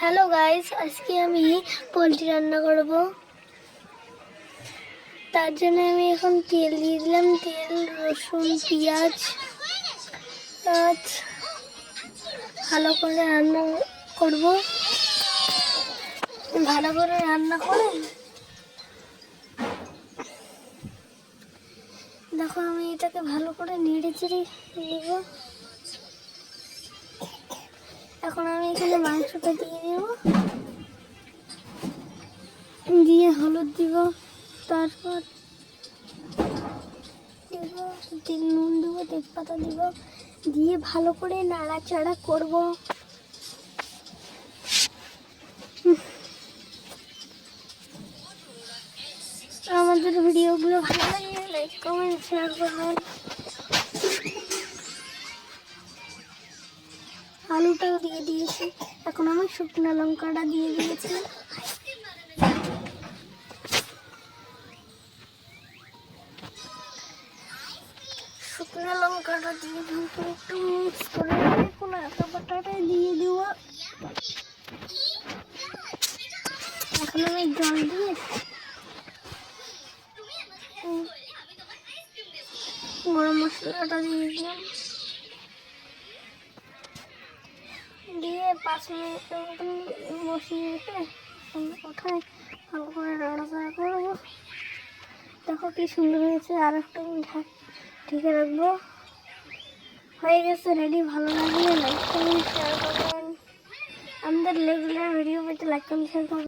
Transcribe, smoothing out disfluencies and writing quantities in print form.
Hello guys, আজকে আমি poultry রান্না করব। তার জন্য আমি এখন তেল দিয়ে দিলাম। তেল, রসুন, পেঁয়াজ ভালো করে রান্না করব। ভালো করে রান্না করে দেখো, আমি এটাকে ভালো করে নেড়ে চেড়ে নেব। এখন আমি এখানে মাংসটা দিয়ে দেব, দিয়ে হলুদ দিব, তারপর দিব নুন দেবো, তেজপাতা দিব, দিয়ে ভালো করে নাড়াচাড়া করব। আমাদের ভিডিওগুলো ভালো লাগলে লাইক, কমেন্ট, শেয়ার করবেন। আলুটাও দিয়ে দিয়েছি। এখন আমি শুকনো লঙ্কাটা দিয়ে দিয়েছি। শুকনো লঙ্কাটা দিয়ে একটু মিক্স করে কোনো আটা বাটাটা দিয়ে দেবো। এখন আমি জল দিয়ে গরম মশলাটা দিয়ে দিলাম, দিয়ে 5 মিনিট মতন বসিয়ে রেখে ওঠায় ভালো করে নাড়াচাড়া করবো। দেখো কি সুন্দর হয়েছে। আর একটু ঢেকে রাখবো। হয়ে গেছে রেডি। ভালো লাগলে লাইক করুন, শেয়ার করবেন। আমাদের রেগুলার ভিডিও পেতে লাইক করুন, শেয়ার করুন।